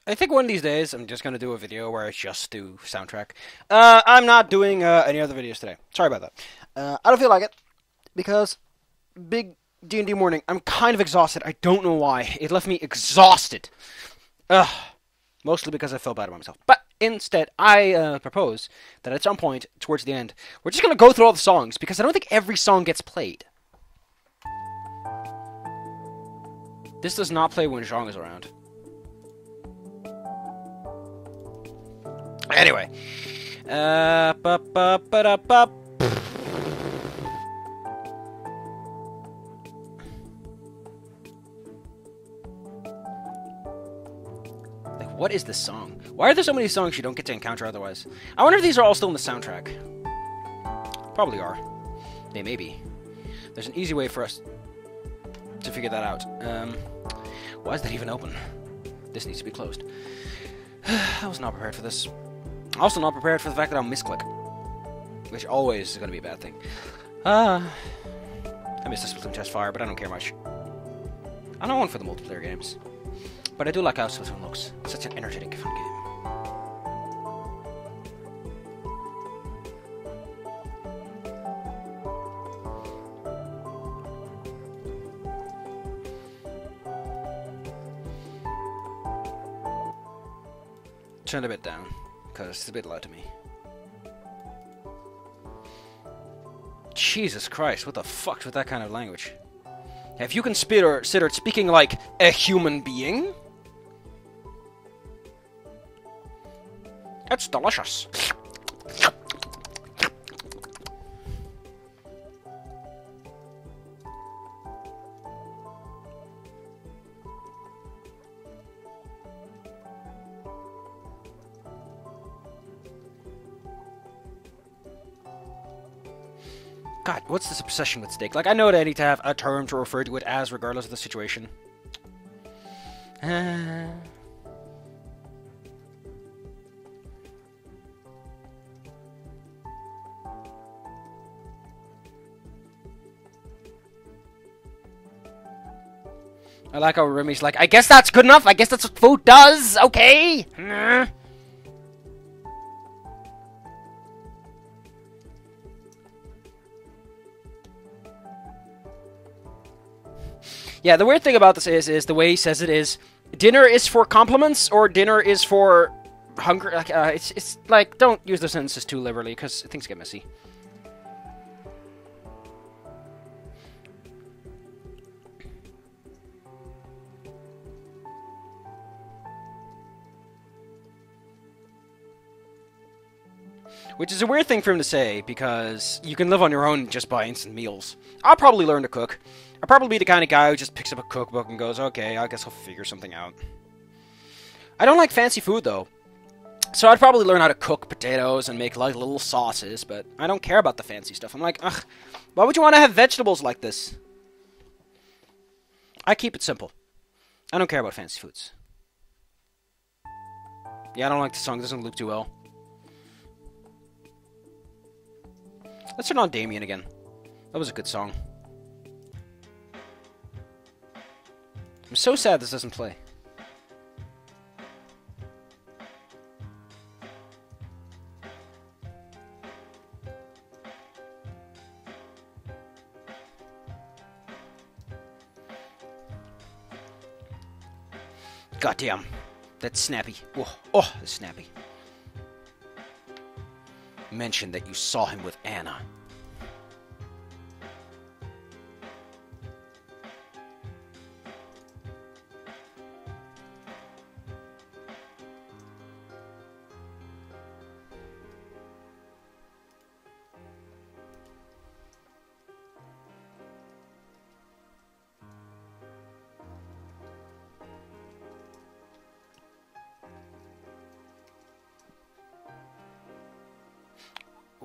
I think one of these days I'm just gonna do a video where I just do soundtrack. I'm not doing any other videos today. Sorry about that. I don't feel like it because big D&D morning. I'm kind of exhausted. I don't know why. It left me exhausted. Ugh. Mostly because I felt bad about myself. But instead, I propose that at some point towards the end, we're just gonna go through all the songs because I don't think every song gets played. This does not play when Zhang is around. Anyway. Ba-ba-ba-da-ba. Like, what is this song? Why are there so many songs you don't get to encounter otherwise? I wonder if these are all still in the soundtrack. Probably are. They may be. There's an easy way for us to figure that out. Why is that even open? This needs to be closed. I was not prepared for this. Also not prepared for the fact that I'll misclick. Which always is going to be a bad thing. I missed the Splatoon test fire, but I don't care much. I'm not one for the multiplayer games. But I do like how Splatoon looks. It's such an energetic, fun game. Turn it a bit down, because it's a bit loud to me. Jesus Christ, what the fuck's with that kind of language? Have you considered speaking like a human being? It's delicious. God, what's this obsession with steak? Like, I know that I need to have a term to refer to it as, regardless of the situation. I like how Remy's like, I guess that's good enough. I guess that's what food does. Okay. Yeah, the weird thing about this is the way he says it is, dinner is for compliments or dinner is for hunger. Like, it's like, don't use the sentences too liberally because things get messy. Which is a weird thing for him to say, because you can live on your own just by instant meals. I'll probably learn to cook. I'll probably be the kind of guy who just picks up a cookbook and goes, okay, I guess I'll figure something out. I don't like fancy food, though. So I'd probably learn how to cook potatoes and make, like, little sauces, but I don't care about the fancy stuff. I'm like, ugh, why would you want to have vegetables like this? I keep it simple. I don't care about fancy foods. Yeah, I don't like the song. It doesn't loop too well. Let's turn on Damien again. That was a good song. I'm so sad this doesn't play. Goddamn. That's snappy. Oh, that's snappy. Mention that you saw him with Anna.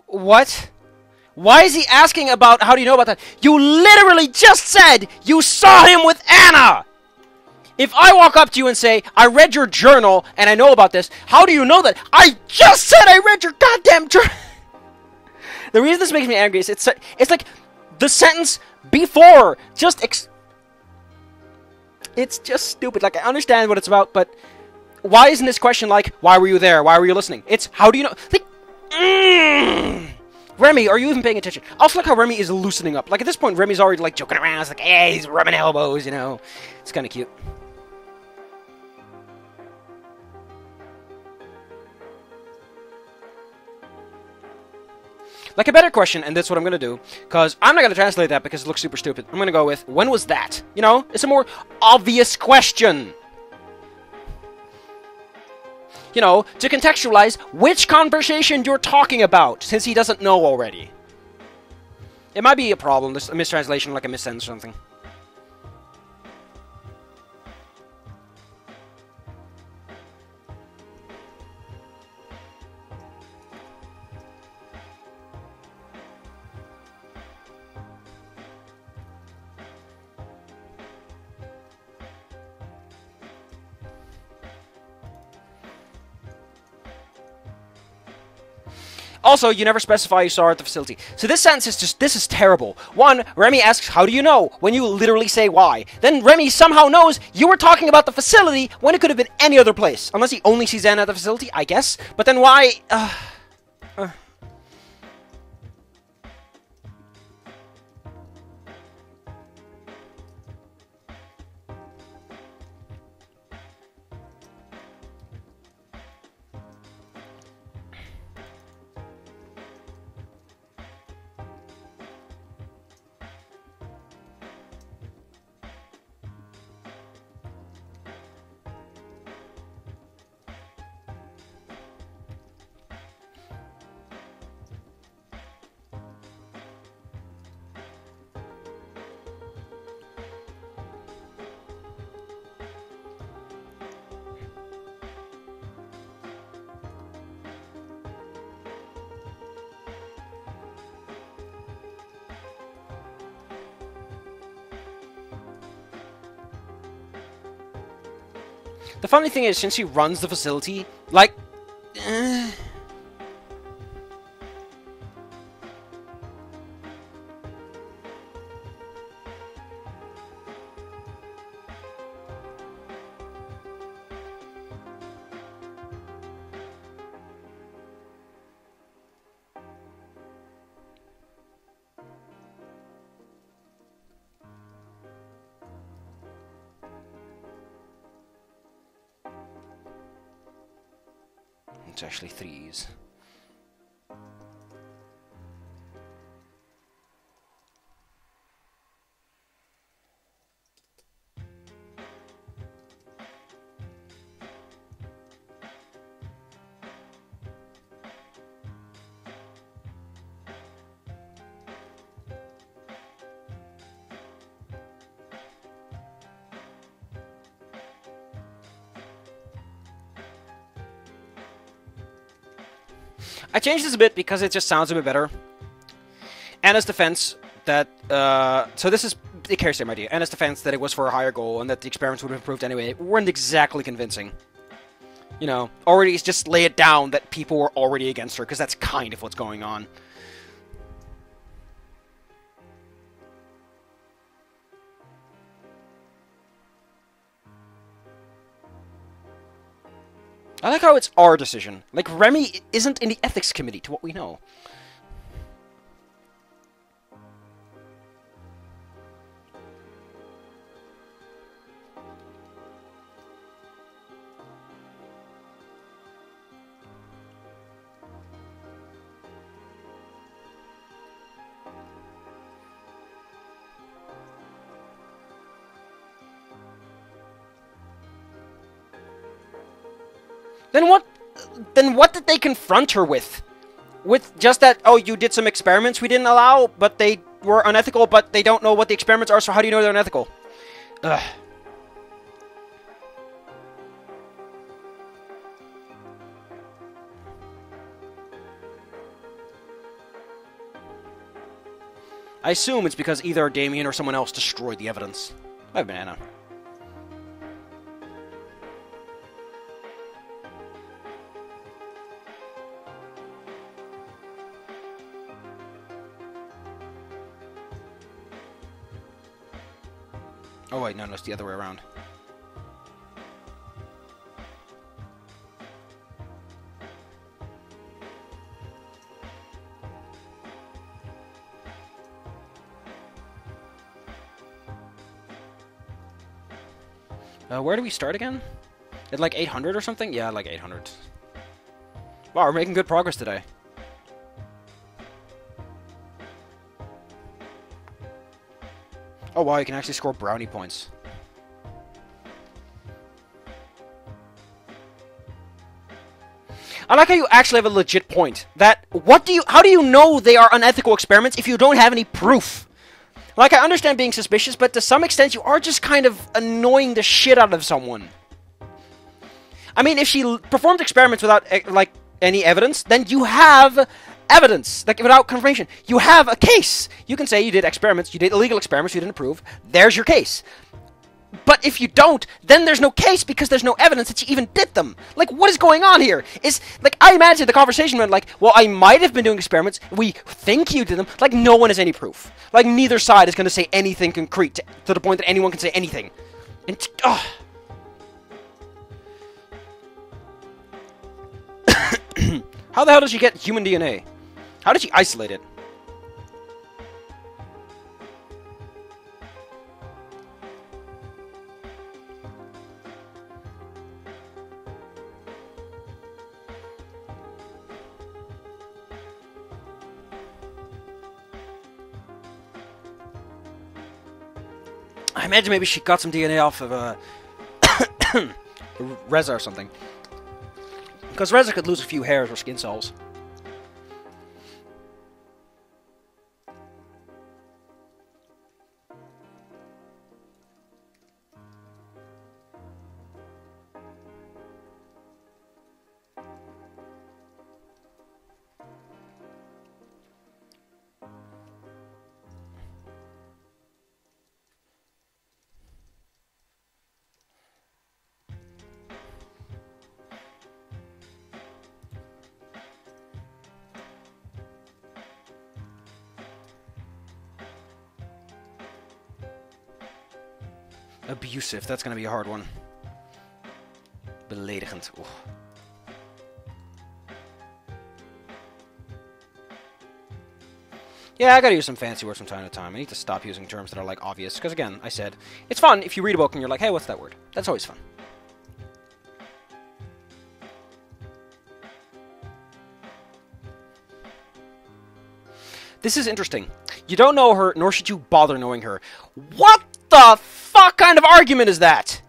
What? Why is he asking about how do you know about that? You literally just said you saw him with Anna! If I walk up to you and say, I read your journal and I know about this, how do you know that? I just said I read your goddamn journal! The reason this makes me angry is it's like the sentence before just it's just stupid. Like, I understand what it's about, but why isn't this question like, why were you there? Why were you listening? It's, how do you know? Like, Remy, are you even paying attention? I also like how Remy is loosening up. Like, at this point, Remy's already, like, joking around. It's like, hey, he's rubbing elbows, you know? It's kind of cute. Like, a better question, and that's what I'm going to do, because I'm not going to translate that because it looks super stupid. I'm going to go with, when was that? You know? It's a more obvious question. You know, to contextualize which conversation you're talking about, since he doesn't know already. It might be a problem, there's a mistranslation, like a missentence or something. Also, you never specify you saw her at the facility. So this sentence is just, this is terrible. One, Remy asks, how do you know? When you literally say why. Then Remy somehow knows you were talking about the facility when it could have been any other place. Unless he only sees Anna at the facility, I guess. But then why? The funny thing is, since she runs the facility, like... It's actually threes. I changed this a bit because it just sounds a bit better. Anna's defense that, so this is the carry same idea. Anna's defense that it was for a higher goal and that the experiments would have improved anyway weren't exactly convincing. You know, already just lay it down that people were already against her, because that's kind of what's going on. I like how it's our decision. Like, Remy isn't in the ethics committee, to what we know. Then what did they confront her with? With just that, oh, you did some experiments we didn't allow, but they were unethical, but they don't know what the experiments are, so how do you know they're unethical? Ugh. I assume it's because either Damien or someone else destroyed the evidence. I have banana. Oh wait, no, it's the other way around. Where do we start again? At like 800 or something? Yeah, like 800. Wow, we're making good progress today. Oh wow, you can actually score brownie points. I like how you actually have a legit point. That, how do you know they are unethical experiments if you don't have any proof? Like, I understand being suspicious, but to some extent you are just kind of annoying the shit out of someone. I mean, if she performed experiments without, like, any evidence, then you have evidence. Like, without confirmation. You have a case. You can say you did experiments, you did illegal experiments, you didn't prove. There's your case. But if you don't, then there's no case because there's no evidence that you even did them. Like, what is going on here? Like, I imagine the conversation went like, well, I might have been doing experiments. We think you did them. Like, no one has any proof. Like, neither side is going to say anything concrete to the point that anyone can say anything. And, how the hell did she get human DNA? How did she isolate it? I imagine maybe she got some DNA off of Reza or something. Because Reza could lose a few hairs or skin cells. Abusive, that's gonna be a hard one. Beledigend. Ooh. Yeah, I gotta use some fancy words from time to time. I need to stop using terms that are, like, obvious. Because, again, I said, it's fun if you read a book and you're like, hey, what's that word? That's always fun. This is interesting. You don't know her, nor should you bother knowing her. What the fuck kind of argument is that?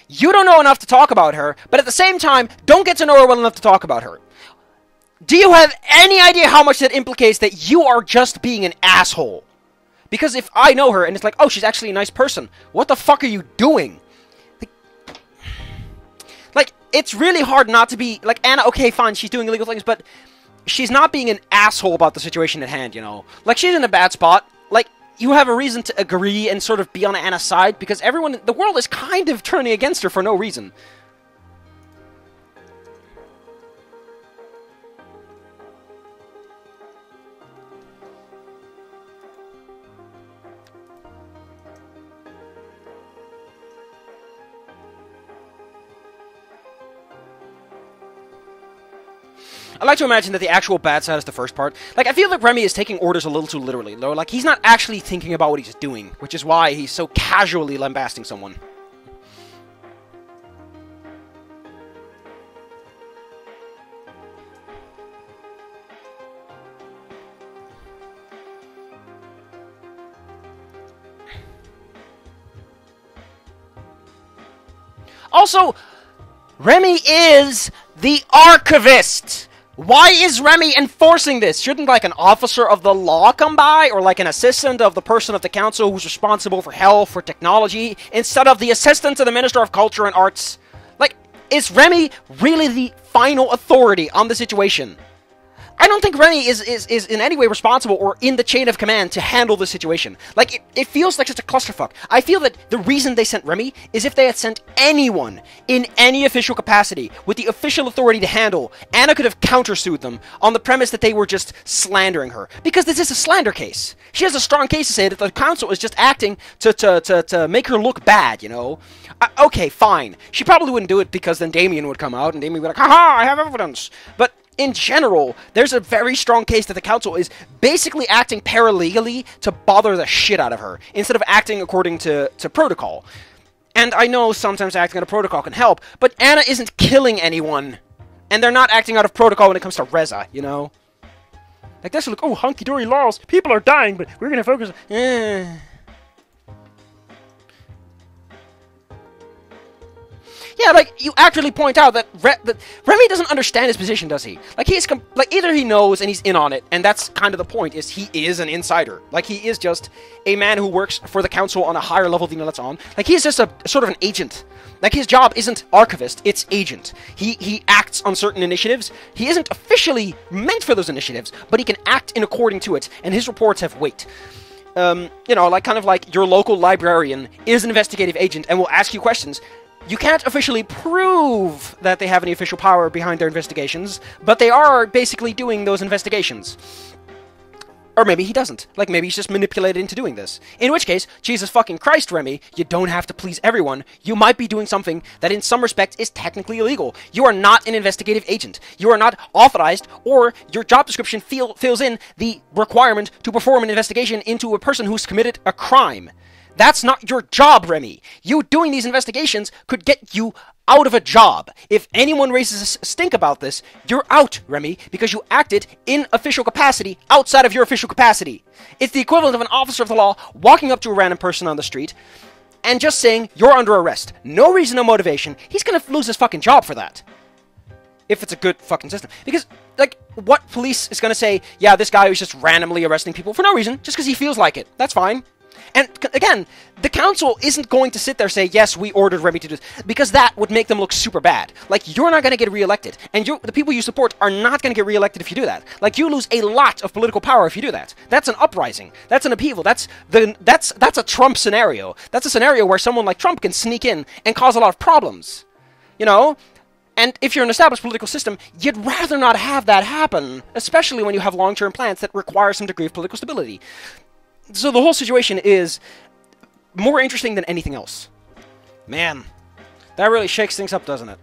You don't know enough to talk about her, but at the same time, don't get to know her well enough to talk about her. Do you have any idea how much that implicates that you are just being an asshole? Because if I know her and it's like, oh, she's actually a nice person, what the fuck are you doing? Like, it's really hard not to be, like, Anna, okay, fine, she's doing illegal things, but she's not being an asshole about the situation at hand, you know? Like, she's in a bad spot. Like, you have a reason to agree and sort of be on Anna's side, because everyone, the world is kind of turning against her for no reason. I like to imagine that the actual bad side is the first part. Like, I feel like Remy is taking orders a little too literally, though. Like, he's not actually thinking about what he's doing, which is why he's so casually lambasting someone. Also, Remy is the archivist! Why is Remy enforcing this? Shouldn't, like, an officer of the law come by? Or, like, an assistant of the person of the council who's responsible for health or technology? Instead of the assistant to the Minister of Culture and Arts? Like, is Remy really the final authority on the situation? I don't think Remy is in any way responsible or in the chain of command to handle the situation. Like, it feels like such a clusterfuck. I feel that the reason they sent Remy is if they had sent anyone in any official capacity with the official authority to handle, Anna could have countersued them on the premise that they were just slandering her. Because this is a slander case. She has a strong case to say that the council is just acting to make her look bad, you know? Okay, fine. She probably wouldn't do it because then Damien would come out and Damien would be like, haha, I have evidence. But in general, there's a very strong case that the council is basically acting paralegally to bother the shit out of her, instead of acting according to protocol. And I know sometimes acting out of protocol can help, but Anna isn't killing anyone. And they're not acting out of protocol when it comes to Reza, you know? Like, this look, oh, hunky-dory laws, people are dying, but we're gonna focus... Yeah, like, you accurately point out that, Remy doesn't understand his position, does he? Like, either he knows and he's in on it, and that's kind of the point, is he is an insider. Like, he is just a man who works for the council on a higher level than that's on. Like, he's just a sort of an agent. Like, his job isn't archivist, it's agent. He acts on certain initiatives. He isn't officially meant for those initiatives, but he can act in according to it, and his reports have weight. You know, like, kind of like your local librarian is an investigative agent and will ask you questions. You can't officially prove that they have any official power behind their investigations, but they are basically doing those investigations. Or maybe he doesn't. Like, maybe he's just manipulated into doing this. In which case, Jesus fucking Christ, Remy, you don't have to please everyone. You might be doing something that in some respect is technically illegal. You are not an investigative agent. You are not authorized, or your job description fills in the requirement to perform an investigation into a person who's committed a crime. That's not your job, Remy. You doing these investigations could get you out of a job. If anyone raises a stink about this, you're out, Remy, because you acted in official capacity outside of your official capacity. It's the equivalent of an officer of the law walking up to a random person on the street and just saying, you're under arrest. No reason, no motivation. He's gonna lose his fucking job for that. If it's a good fucking system. Because, like, what police is gonna say, yeah, this guy was just randomly arresting people for no reason, just because he feels like it. That's fine. And, again, the council isn't going to sit there and say, yes, we ordered Remy to do this, because that would make them look super bad. Like, you're not going to get reelected, and the people you support are not going to get reelected if you do that. Like, you lose a lot of political power if you do that. That's an uprising. That's an upheaval. That's a Trump scenario. That's a scenario where someone like Trump can sneak in and cause a lot of problems. You know? And if you're an established political system, you'd rather not have that happen, especially when you have long-term plans that require some degree of political stability. So the whole situation is more interesting than anything else. Man, that really shakes things up, doesn't it?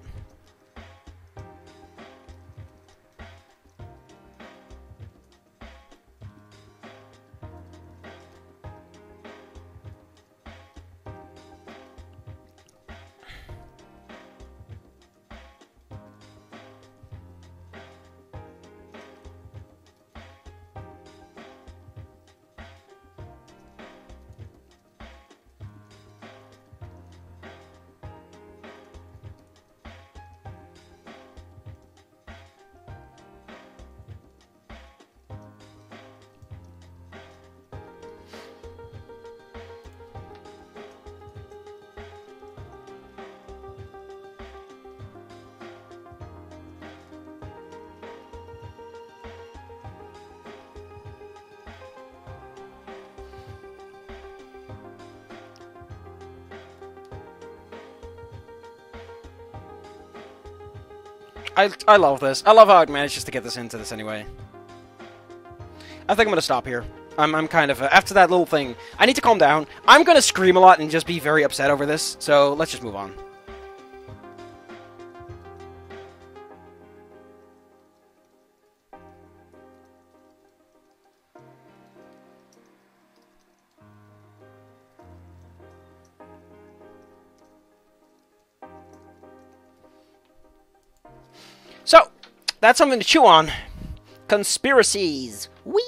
I love this. I love how it manages to get this into this anyway. I think I'm gonna stop here. I'm kind of, after that little thing, I need to calm down. I'm gonna scream a lot and just be very upset over this, so let's just move on. So, that's something to chew on. Conspiracies. Whee!